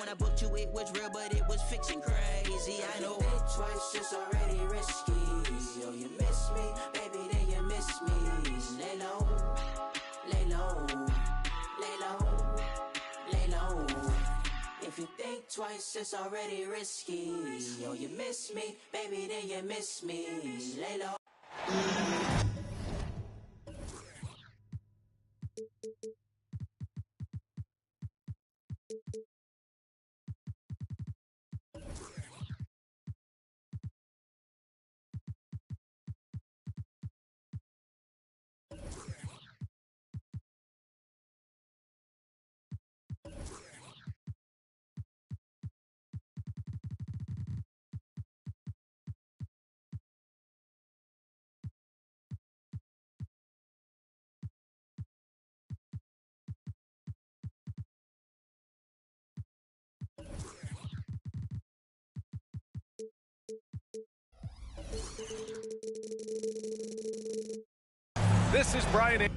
when I booked you, it was real, but it was fiction crazy. I know. Think twice, it's already risky. Oh, you miss me, baby, then you miss me. Lay low, lay low, lay low, lay low. If you think twice, it's already risky. Oh, you miss me, baby, then you miss me. Lay low. This is Brian.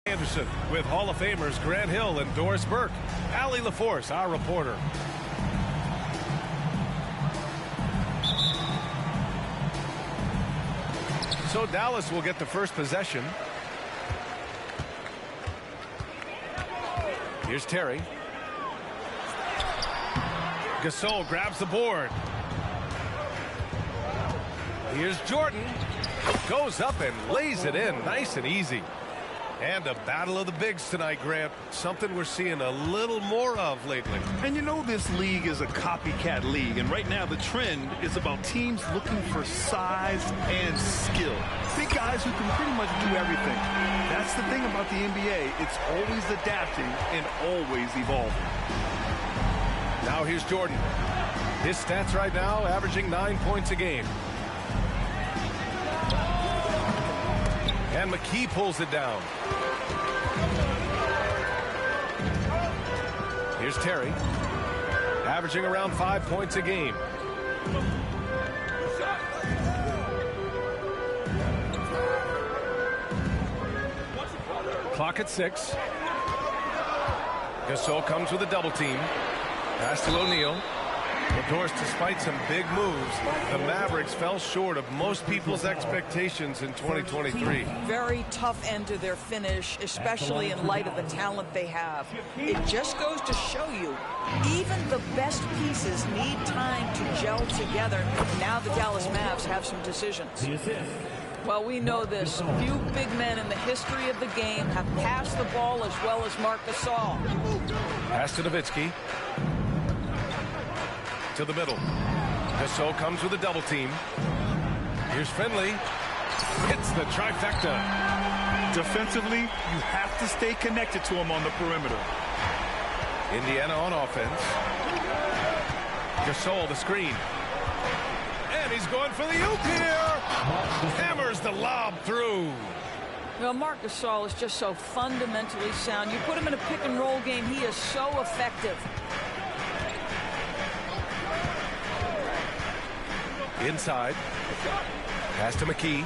Anderson with Hall of Famers Grant Hill and Doris Burke. Allie LaForce, our reporter. So Dallas will get the first possession. Here's Terry. Gasol grabs the board. Here's Jordan. Goes up and lays it in nice and easy. And a battle of the bigs tonight, Grant. Something we're seeing a little more of lately. And you know this league is a copycat league. And right now the trend is about teams looking for size and skill. Big guys who can pretty much do everything. That's the thing about the NBA. It's always adapting and always evolving. Now here's Jordan. His stats right now averaging 9 points a game. And McKee pulls it down. Here's Terry, averaging around 5 points a game. Clock at 6. Gasol comes with a double team. Pass to O'Neal. Of course, despite some big moves, the Mavericks fell short of most people's expectations in 2023. Very tough end to their finish, especially in light of the talent they have. It just goes to show you, even the best pieces need time to gel together. Now the Dallas Mavs have some decisions. Well, we know this. Few big men in the history of the game have passed the ball as well as Marc Gasol. Pass to Nowitzki. To the middle. Gasol comes with a double team. Here's Finley. Hits the trifecta. Defensively, you have to stay connected to him on the perimeter. Indiana on offense. Gasol the screen. And he's going for the oop here. Hammers the lob through. Well, Marc Gasol is just so fundamentally sound. You put him in a pick and roll game, he is so effective. Inside. Pass to McKee.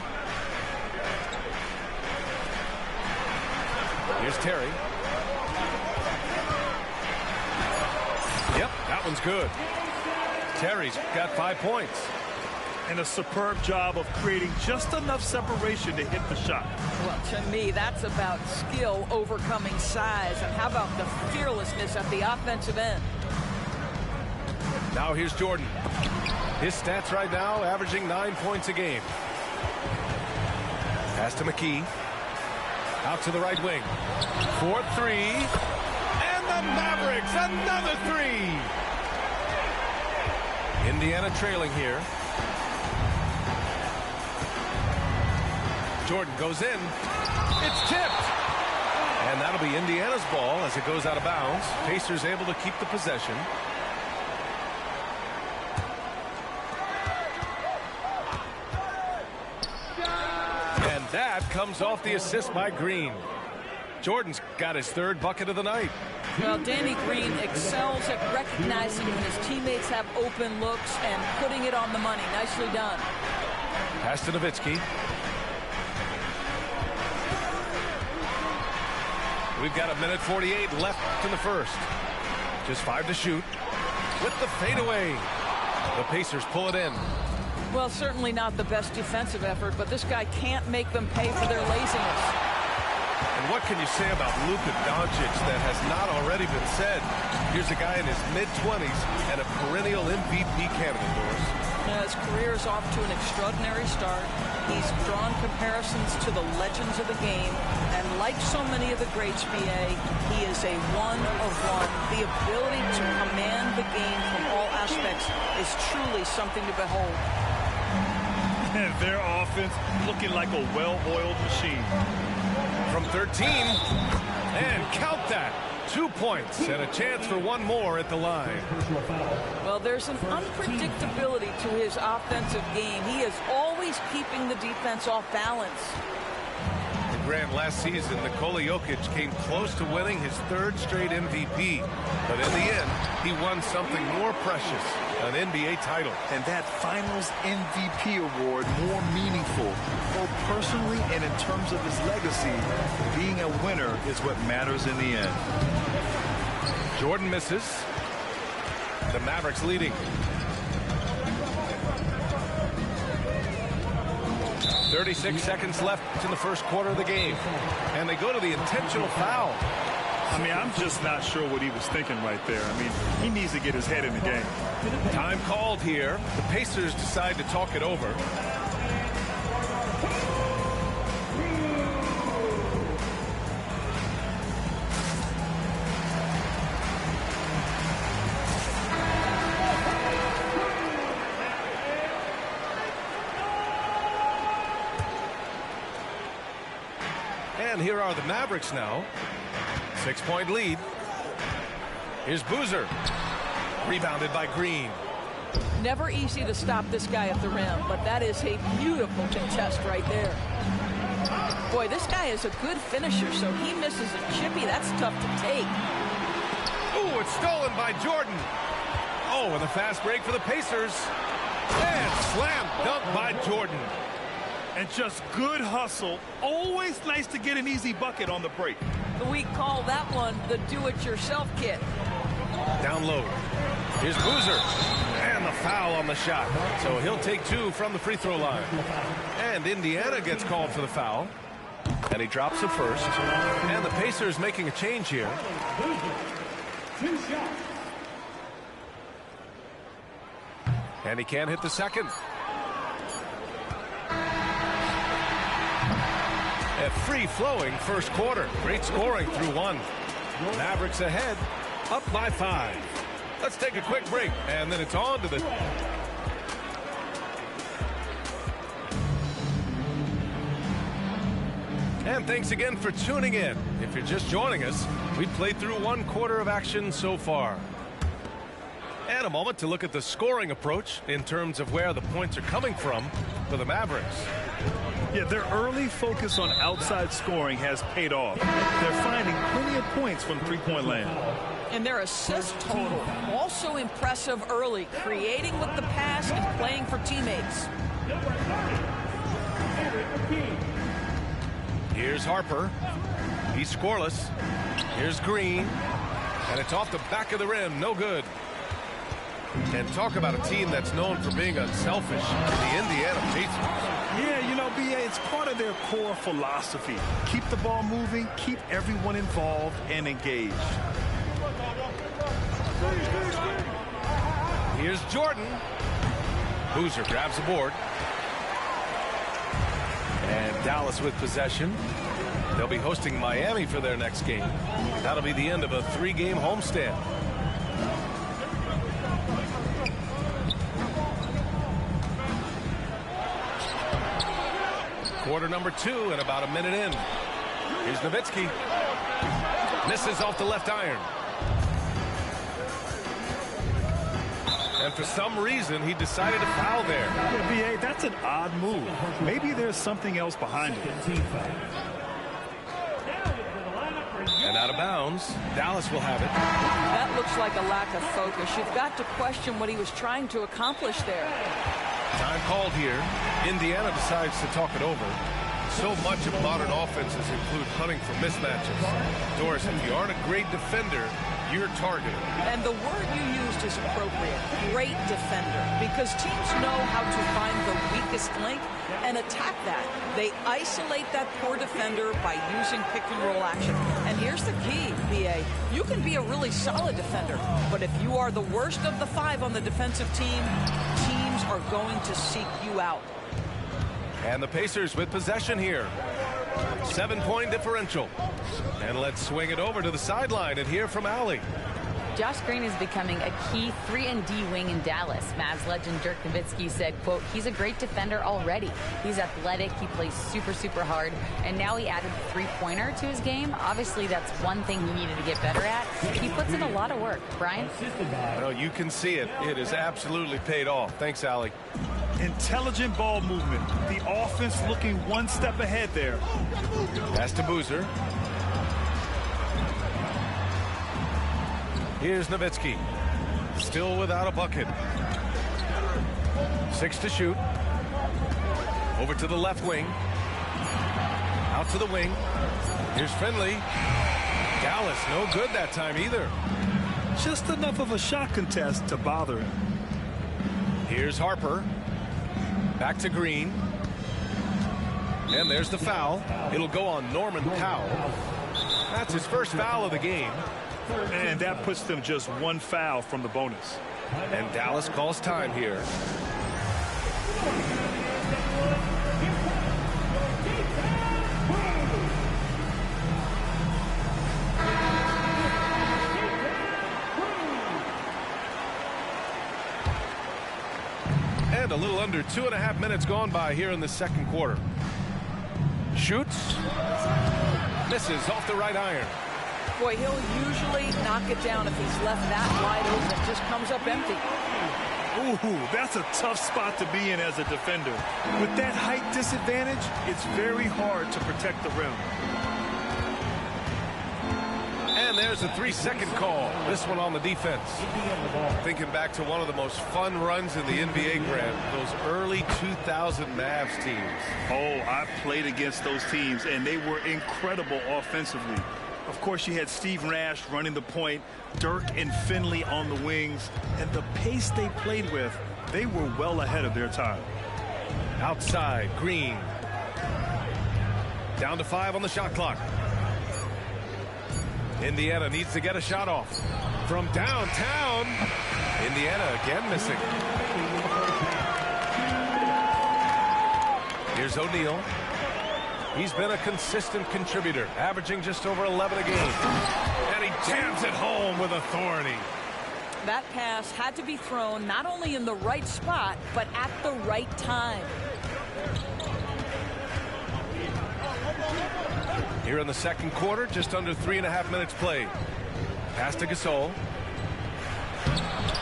Here's Terry. Yep, that one's good. Terry's got 5 points. And a superb job of creating just enough separation to hit the shot. Well, to me, that's about skill overcoming size. And how about the fearlessness at the offensive end? Now here's Jordan. His stats right now averaging 9 points a game. Pass to McKee. Out to the right wing. 4-3. And the Mavericks, another 3. Indiana trailing here. Jordan goes in. It's tipped. And that'll be Indiana's ball as it goes out of bounds. Pacers able to keep the possession. And that comes off the assist by Green. Jordan's got his 3rd bucket of the night. Well, Danny Green excels at recognizing when his teammates have open looks and putting it on the money. Nicely done. Pass to Nowitzki. We've got 1:48 left in the first. Just 5 to shoot. With the fadeaway. The Pacers pull it in. Well, certainly not the best defensive effort, but this guy can't make them pay for their laziness. And what can you say about Luka Doncic that has not already been said? Here's a guy in his mid-20s and a perennial MVP candidate, Doris. His career is off to an extraordinary start. He's drawn comparisons to the legends of the game, and like so many of the greats, BA, he is a one-of-one. The ability to command the game from all aspects is truly something to behold. And their offense looking like a well-oiled machine. From 13, and count that. 2 points and a chance for one more at the line. Well, there's an unpredictability to his offensive game. He is always keeping the defense off balance. Grant, last season, Nikola Jokic came close to winning his 3rd straight MVP. But in the end, he won something more precious, an NBA title. And that Finals MVP award more meaningful, both personally and in terms of his legacy. Being a winner is what matters in the end. Jordan misses. The Mavericks leading. 36 seconds left in the first quarter of the game. And they go to the intentional foul. I mean, I'm just not sure what he was thinking right there. I mean, he needs to get his head in the game. Time called here. The Pacers decide to talk it over. And here are the Mavericks now. 6-point lead. Here's Boozer. Rebounded by Green. Never easy to stop this guy at the rim, but that is a beautiful contest right there. Boy, this guy is a good finisher, so he misses a chippy. That's tough to take. Ooh, it's stolen by Jordan. Oh, and a fast break for the Pacers. And slam dunk by Jordan. And just good hustle. Always nice to get an easy bucket on the break. We call that one the do-it-yourself kit. Down low. Here's Boozer. And the foul on the shot. So he'll take 2 from the free throw line. And Indiana gets called for the foul. And he drops it first. And the Pacers making a change here. 2 shots. And he can't hit the second. A free-flowing first quarter. Great scoring through 1. Mavericks ahead, up by 5. Let's take a quick break, and then it's on to the... And thanks again for tuning in. If you're just joining us, we've played through 1 quarter of action so far. And a moment to look at the scoring approach in terms of where the points are coming from for the Mavericks. Yeah, their early focus on outside scoring has paid off. They're finding plenty of points from three-point land. And their assist total, also impressive early, creating with the pass and playing for teammates. Here's Harper. He's scoreless. Here's Green. And it's off the back of the rim. No good. And talk about a team that's known for being unselfish, the Indiana Pacers. Yeah, you know, B.A., it's part of their core philosophy. Keep the ball moving, keep everyone involved and engaged. Here's Jordan. Boozer grabs the board. And Dallas with possession. They'll be hosting Miami for their next game. That'll be the end of a 3-game homestand. Quarter number 2 and about a minute in. Here's Nowitzki. Misses off the left iron. And for some reason, he decided to foul there. Yeah, B.A., that's an odd move. Maybe there's something else behind it. And out of bounds, Dallas will have it. That looks like a lack of focus. You've got to question what he was trying to accomplish there. Time called here. Indiana decides to talk it over. So much of modern offenses include hunting for mismatches. Doris, if you aren't a great defender, you're targeted. And the word you used is appropriate. Great defender. Because teams know how to find the weakest link and attack that. They isolate that poor defender by using pick-and-roll action. And here's the key, B.A. You can be a really solid defender, but if you are the worst of the 5 on the defensive team, teams are going to seek you out. And the Pacers with possession here. 7-point differential. And let's swing it over to the sideline and hear from Allie. Josh Green is becoming a key 3-and-D wing in Dallas. Mavs legend Dirk Nowitzki said, quote, he's a great defender already. He's athletic. He plays super, super hard. And now he added the 3-pointer to his game. Obviously, that's one thing he needed to get better at. He puts in a lot of work. Brian? Well, you can see it. It has absolutely paid off. Thanks, Allie. Intelligent ball movement. The offense looking one step ahead there. Pass to Boozer. Here's Nowitzki. Still without a bucket. 6 to shoot. Over to the left wing. Out to the wing. Here's Finley. Dallas, no good that time either. Just enough of a shot contest to bother him. Here's Harper. Back to Green. And there's the foul. It'll go on Norman Powell. That's his first foul of the game. And that puts them just 1 foul from the bonus. And Dallas calls time here. And a little under 2.5 minutes gone by here in the second quarter. Shoots. Misses off the right iron. Boy, he'll usually knock it down if he's left that wide open. Just comes up empty. Ooh, that's a tough spot to be in as a defender. With that height disadvantage, it's very hard to protect the rim. And there's a 3-second call. This one on the defense. Thinking back to one of the most fun runs in the NBA, Grant, those early 2000 Mavs teams. Oh, I played against those teams, and they were incredible offensively. Of course, you had Steve Nash running the point, Dirk and Finley on the wings, and the pace they played with, they were well ahead of their time. Outside, Green. Down to 5 on the shot clock. Indiana needs to get a shot off. From downtown, Indiana again missing. Here's O'Neal. He's been a consistent contributor, averaging just over 11 a game. And he jams it home with authority. That pass had to be thrown not only in the right spot, but at the right time. Here in the second quarter, just under 3.5 minutes played. Pass to Gasol.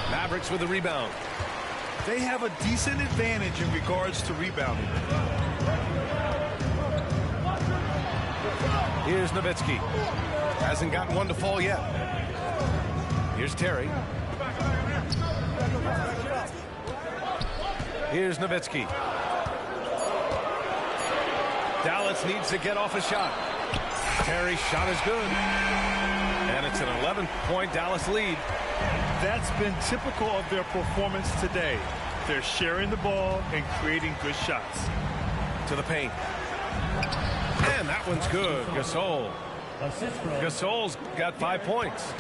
Mavericks with the rebound. They have a decent advantage in regards to rebounding. Here's Nowitzki. Hasn't gotten one to fall yet. Here's Terry. Here's Nowitzki. Dallas needs to get off a shot. Terry's shot is good. And it's an 11-point Dallas lead. That's been typical of their performance today. They're sharing the ball and creating good shots. To the paint. And that one's good. Gasol. Gasol's got 5 points.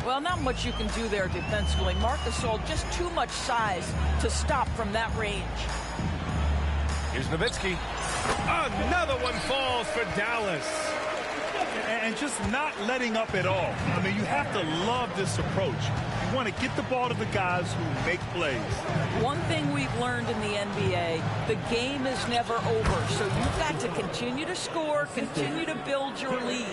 Well, not much you can do there defensively. Marc Gasol, just too much size to stop from that range. Here's Nowitzki. Another one falls for Dallas. And just not letting up at all. I mean, you have to love this approach. You want to get the ball to the guys who make plays. One thing we've learned in the NBA, the game is never over. So you've got to continue to score, continue to build your lead.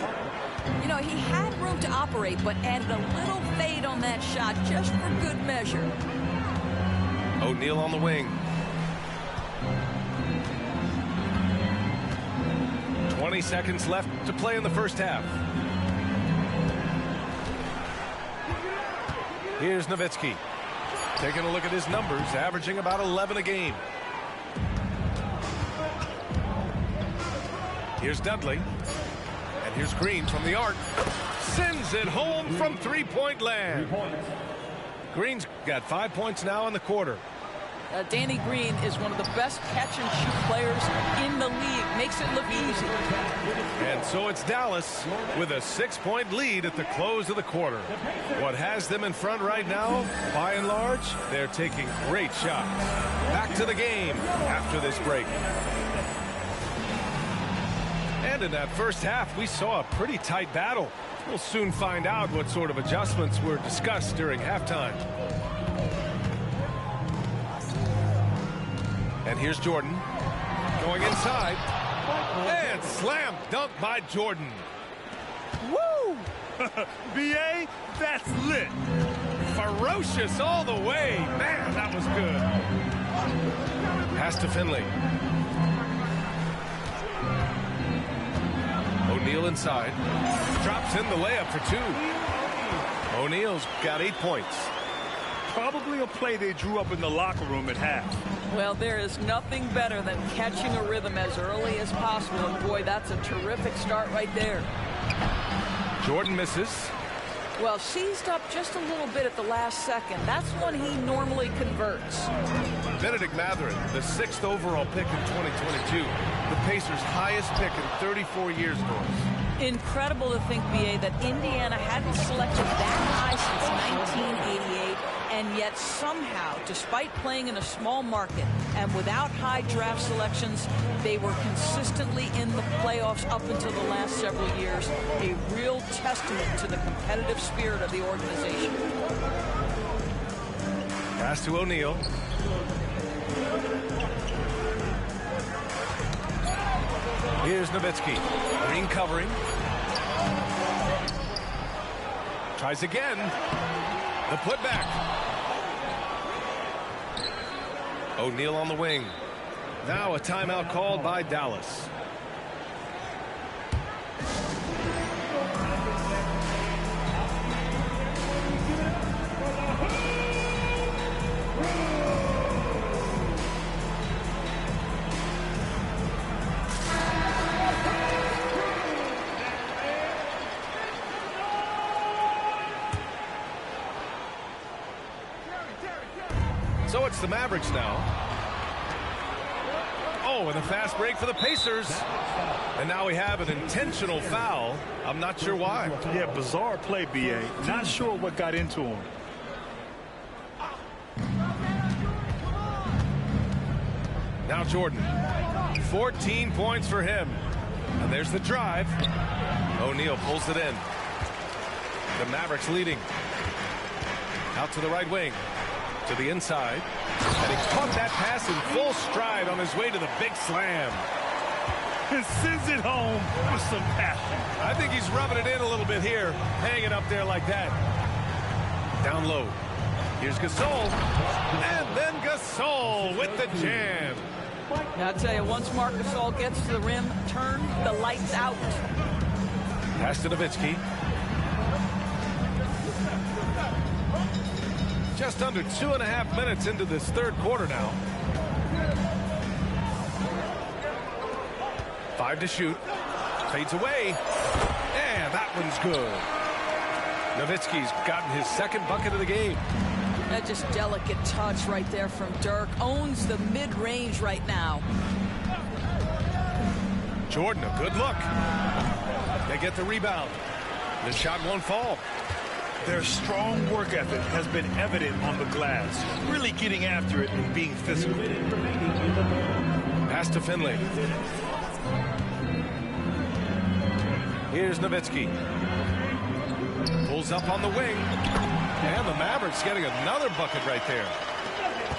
You know, he had room to operate, but added a little fade on that shot just for good measure. O'Neal on the wing. 20 seconds left to play in the first half. Here's Nowitzki. Taking a look at his numbers, averaging about 11 a game. Here's Dudley. And here's Green from the arc. Sends it home from three-point land. Green's got 5 points now in the quarter. Danny Green is one of the best catch-and-shoot players in the league. Makes it look easy. And so it's Dallas with a 6-point lead at the close of the quarter. What has them in front right now, by and large, they're taking great shots. Back to the game after this break. And in that first half, we saw a pretty tight battle. We'll soon find out what sort of adjustments were discussed during halftime. And here's Jordan going inside and slam dunk by Jordan. Woo! BA, that's lit. Ferocious all the way. Man, that was good. Pass to Finley. O'Neal inside. Drops in the layup for 2. O'Neal's got 8 points. Probably a play they drew up in the locker room at half. Well, there is nothing better than catching a rhythm as early as possible. And boy, that's a terrific start right there. Jordan misses. Well, seized up just a little bit at the last second. That's when he normally converts. Bennedict Mathurin, the 6th overall pick in 2022. The Pacers' highest pick in 34 years, Norris. Incredible to think, BA, that Indiana hadn't selected that high since 1988. And yet somehow, despite playing in a small market and without high draft selections, they were consistently in the playoffs up until the last several years. A real testament to the competitive spirit of the organization. Pass to O'Neal. Here's Nowitzki. Green covering. Tries again. The putback. O'Neal on the wing. Now a timeout called by Dallas. it's the Mavericks now. Oh, and a fast break for the Pacers. And now we have an intentional foul. I'm not sure why. Yeah, bizarre play, B.A. Not sure what got into him. Now Jordan. 14 points for him. And there's the drive. O'Neal pulls it in. The Mavericks leading. Out to the right wing. To the inside. And he caught that pass in full stride on his way to the big slam. And sends it home with some passion. I think he's rubbing it in a little bit here. Hanging up there like that. Down low. Here's Gasol. And then Gasol with the jam. Now, I'll tell you, once Marc Gasol gets to the rim, turn the lights out. Pass to Nowitzki. Just under 2.5 minutes into this third quarter now. 5 to shoot. Fades away. And that one's good. Nowitzki's gotten his second bucket of the game. That just delicate touch right there from Dirk. Owns the mid-range right now. Jordan, a good look. They get the rebound. The shot won't fall. Their strong work ethic has been evident on the glass. Really getting after it and being physical. Pass to Finley. Here's Nowitzki. Pulls up on the wing. And the Mavericks getting another bucket right there.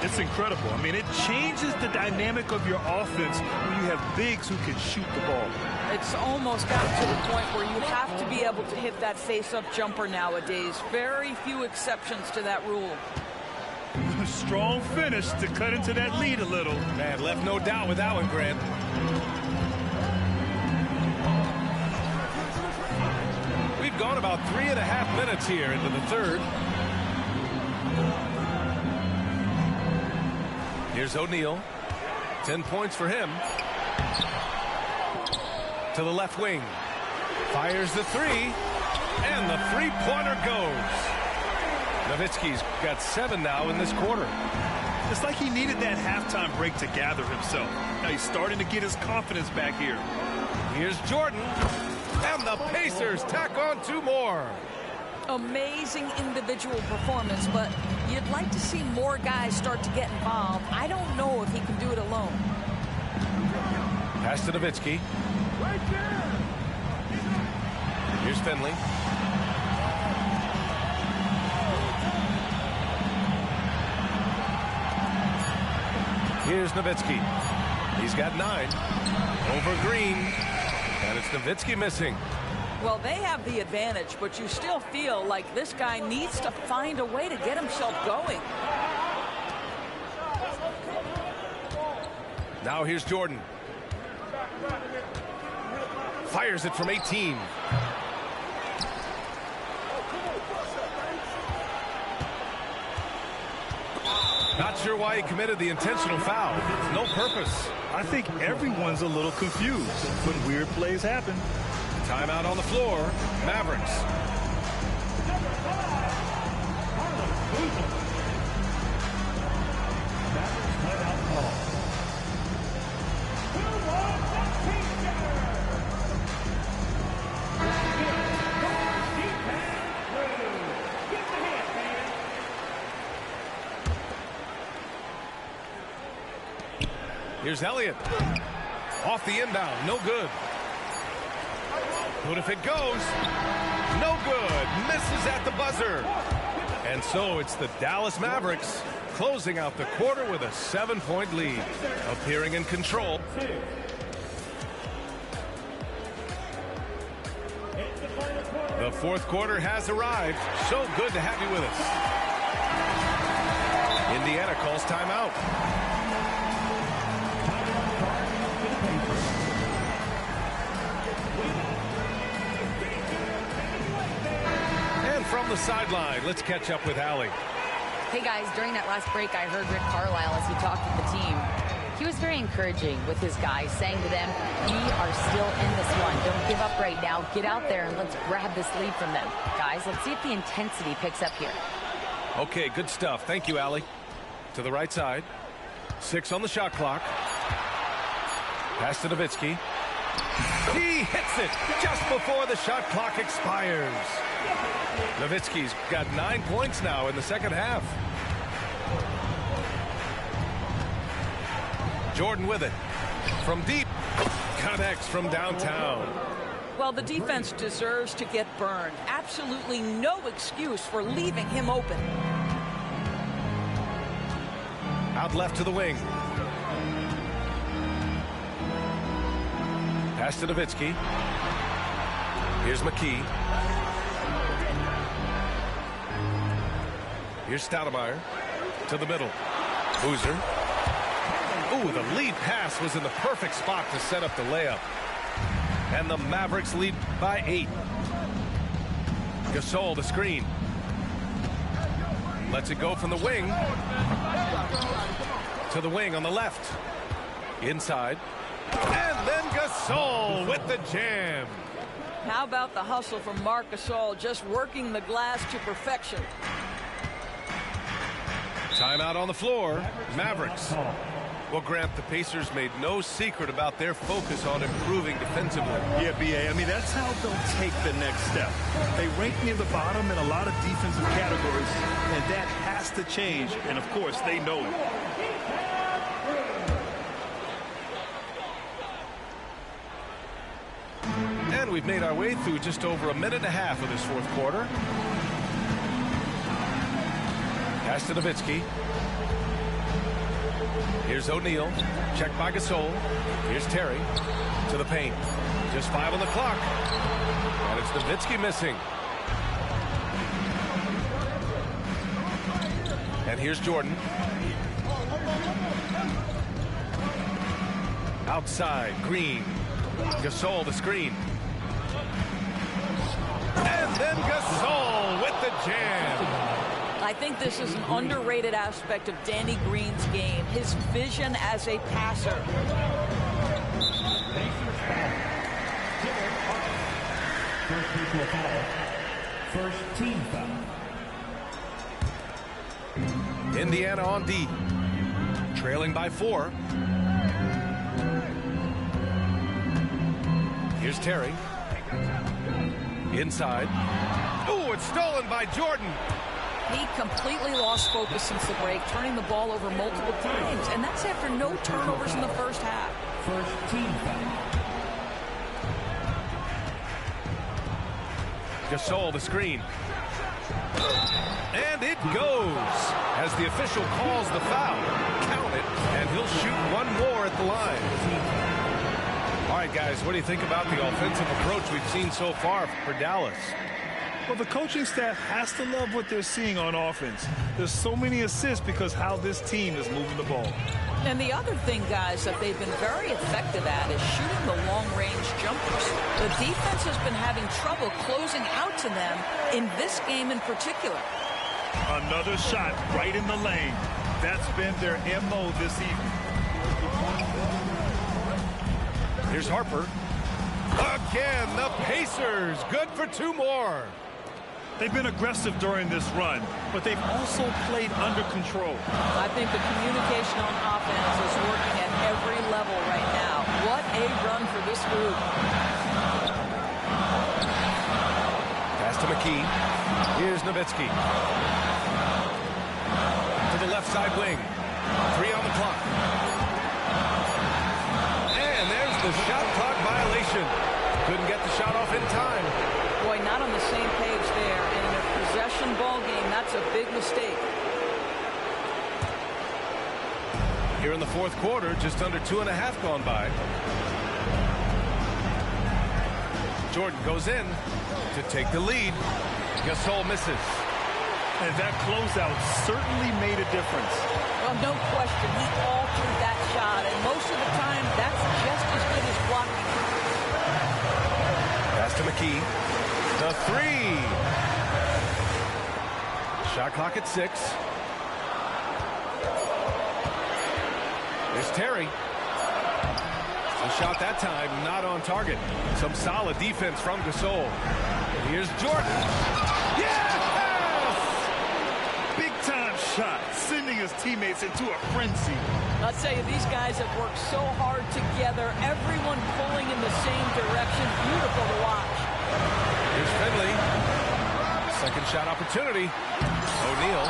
It's incredible. I mean, it changes the dynamic of your offense when you have bigs who can shoot the ball. It's almost gotten to the point where you have to be able to hit that face-up jumper nowadays. Very few exceptions to that rule. Strong finish to cut into that lead a little. Man, left no doubt with that one, Grant. We've gone about 3.5 minutes here into the third. Here's O'Neal. 10 points for him. To the left wing. Fires the three. And the three-pointer goes. Nowitzki's got 7 now in this quarter. It's like he needed that halftime break to gather himself. Now he's starting to get his confidence back here. Here's Jordan. And the Pacers tack on 2 more. Amazing individual performance, but you'd like to see more guys start to get involved. I don't know if he can do it alone. Pass to Nowitzki. Here's Finley. Here's Nowitzki. He's got 9. Over Green. And it's Nowitzki missing. Well, they have the advantage, but you still feel like this guy needs to find a way to get himself going. Now here's Jordan. Fires it from 18. Not sure why he committed the intentional foul. No purpose. I think everyone's a little confused, but weird plays happen. Timeout on the floor. Mavericks. Here's Elliott. Off the inbound. No good. But if it goes, no good. Misses at the buzzer. And so it's the Dallas Mavericks closing out the quarter with a 7-point lead. Appearing in control. The fourth quarter has arrived. So good to have you with us. Indiana calls timeout. From the sideline, let's catch up with Allie. Hey guys, during that last break, I heard Rick Carlisle as he talked to the team. He was very encouraging with his guys, saying to them, we are still in this one. Don't give up right now. Get out there and let's grab this lead from them. Guys, let's see if the intensity picks up here. Okay, good stuff. Thank you, Allie. To the right side. 6 on the shot clock. Pass to Nowitzki. He hits it just before the shot clock expires. Nowitzki's got 9 points now in the second half. Jordan with it. From deep. Connects from downtown. Well, the defense deserves to get burned. Absolutely no excuse for leaving him open. Out left to the wing. Pass to Nowitzki. Here's McKee. Here's Stoudemire. To the middle. Boozer. Ooh, the lead pass was in the perfect spot to set up the layup. And the Mavericks lead by 8. Gasol, the screen. Lets it go from the wing. To the wing on the left. Inside. And then Gasol with the jam. How about the hustle from Marc Gasol, just working the glass to perfection. Timeout on the floor. Mavericks. Well, Grant, the Pacers made no secret about their focus on improving defensively. Yeah, B.A., I mean, that's how they'll take the next step. They rank near the bottom in a lot of defensive categories, and that has to change, and of course, they know it. And we've made our way through just over a minute and a half of this fourth quarter. Pass to Nowitzki. Here's O'Neal. Checked by Gasol. Here's Terry. To the paint. Just 5 on the clock. And it's Nowitzki missing. And here's Jordan. Outside. Green. Gasol, the screen. And then Gasol with the jam. I think this is an underrated aspect of Danny Green's game, his vision as a passer. First personal foul. First team foul. Indiana on D. Trailing by 4. Here's Terry. Inside. Oh, it's stolen by Jordan. He completely lost focus since the break, turning the ball over multiple times, and that's after no turnovers in the first half. First team foul. Gasol, the screen. And it goes as the official calls the foul. Count it, and he'll shoot one more at the line. All right, guys, what do you think about the offensive approach we've seen so far for Dallas? Well, the coaching staff has to love what they're seeing on offense. There's so many assists because how this team is moving the ball. And the other thing, guys, that they've been very effective at is shooting the long-range jumpers. The defense has been having trouble closing out to them in this game in particular. Another shot right in the lane. That's been their MO this evening. Here's Harper. Again, the Pacers. Good for 2 more. They've been aggressive during this run, but they've also played under control. I think the communication on offense is working at every level right now. What a run for this group. Pass to McKee. Here's Nowitzki. To the left side wing. 3 on the clock. And there's the shot clock violation. Couldn't get the shot off in time. Boy, not on the same page there. And in a possession ball game, that's a big mistake. Here in the fourth quarter, just under 2.5 gone by. Jordan goes in to take the lead. Gasol misses. And that closeout certainly made a difference. Well, no question. He altered that shot. And most of the time, that's just as good as blocking. Pass to McKee. The 3. Shot clock at 6. There's Terry. The shot that time not on target. Some solid defense from Gasol. And here's Jordan. Yes! Big time shot, sending his teammates into a frenzy. I'll tell you, these guys have worked so hard together, everyone pulling in the same direction. Beautiful to watch. Here's Finley. Second shot opportunity. O'Neal.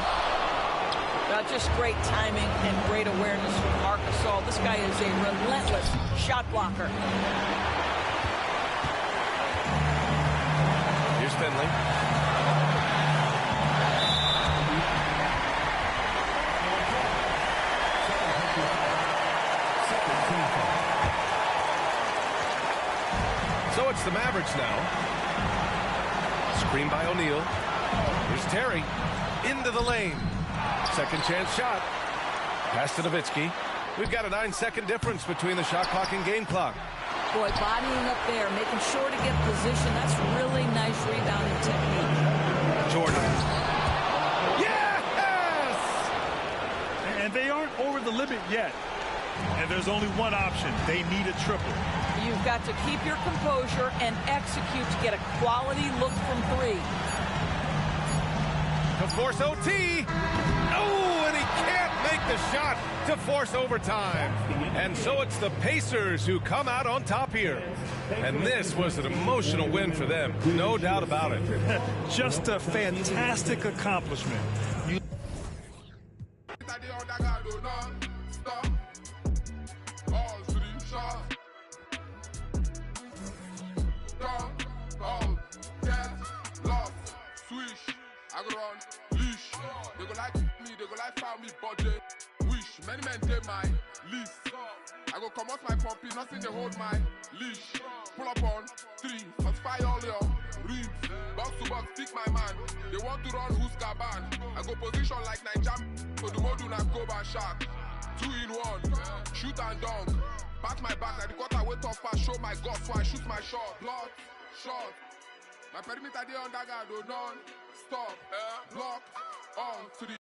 Just great timing and great awareness from Marc Gasol. This guy is a relentless shot blocker. Here's Finley. So it's the Mavericks now. Screen by O'Neal. Here's Terry. Into the lane. Second chance shot. Pass to Nowitzki. We've got a 9-second difference between the shot clock and game clock. Boy, bodying up there, making sure to get position. That's really nice rebounding technique. Jordan. Yes! And they aren't over the limit yet. And there's only one option. They need a triple. You've got to keep your composure and execute to get a quality look from three. To force OT. Oh, and he can't make the shot to force overtime. And so it's the Pacers who come out on top here. And this was an emotional win for them. No doubt about it. Just a fantastic accomplishment. I go run, leash. They go like me, they go like family budget. Wish, many men take my list. I go come out my puppy, nothing they hold my leash. Pull up on 3, satisfy all your ribs. Box to box, stick my man. They want to run who's Gaban. I go position like Nigeria. So the module na go and shark. 2 in 1, shoot and dunk. Back my back, like the quarter weight off pass, show my guts, so I shoot my shot. Block, shot. My perimeter they on that guy, do none. Stop, block, on to the